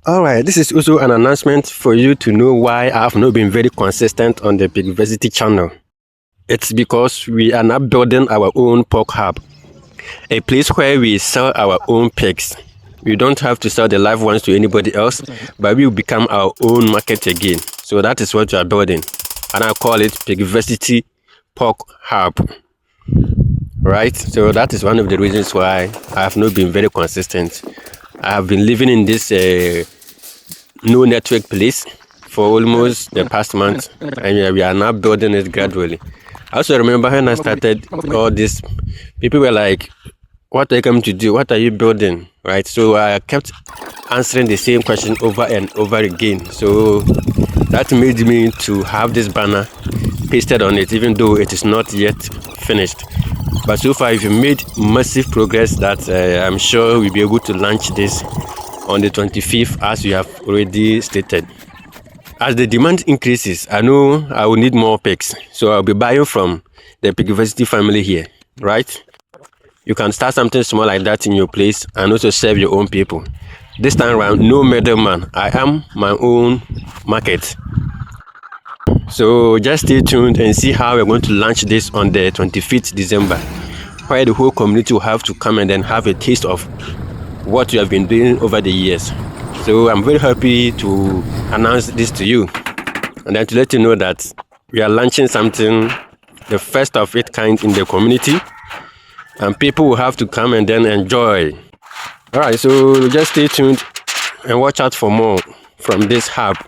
All right, this is also an announcement for you to know why I have not been very consistent on the Pigversity channel. It's because we are now building our own pork hub, a place where we sell our own pigs. We don't have to sell the live ones to anybody else, but we will become our own market again. So that is what we are building, and I call it Pigversity Pork Hub. Right, so that is one of the reasons why I have not been very consistent. I have been living in this no network place for almost the past month, and we are now building it gradually. I also remember when I started all this, people were like, what are you coming to do? What are you building? Right, so I kept answering the same question over and over again. So that made me to have this banner pasted on it, even though it is not yet finished. But so far, we've made massive progress that I'm sure we'll be able to launch this on the 25th, as we have already stated. As the demand increases, I know I will need more pigs, so I'll be buying from the Pigversity family here, right? You can start something small like that in your place and also serve your own people. This time around, no middleman. I am my own market. So just stay tuned and see how we're going to launch this on the 25th December, where the whole community will have to come and then have a taste of what we have been doing over the years. So I'm very happy to announce this to you, and then to let you know that we are launching something, the first of its kind in the community, and people will have to come and then enjoy. All right, so just stay tuned and watch out for more from this hub.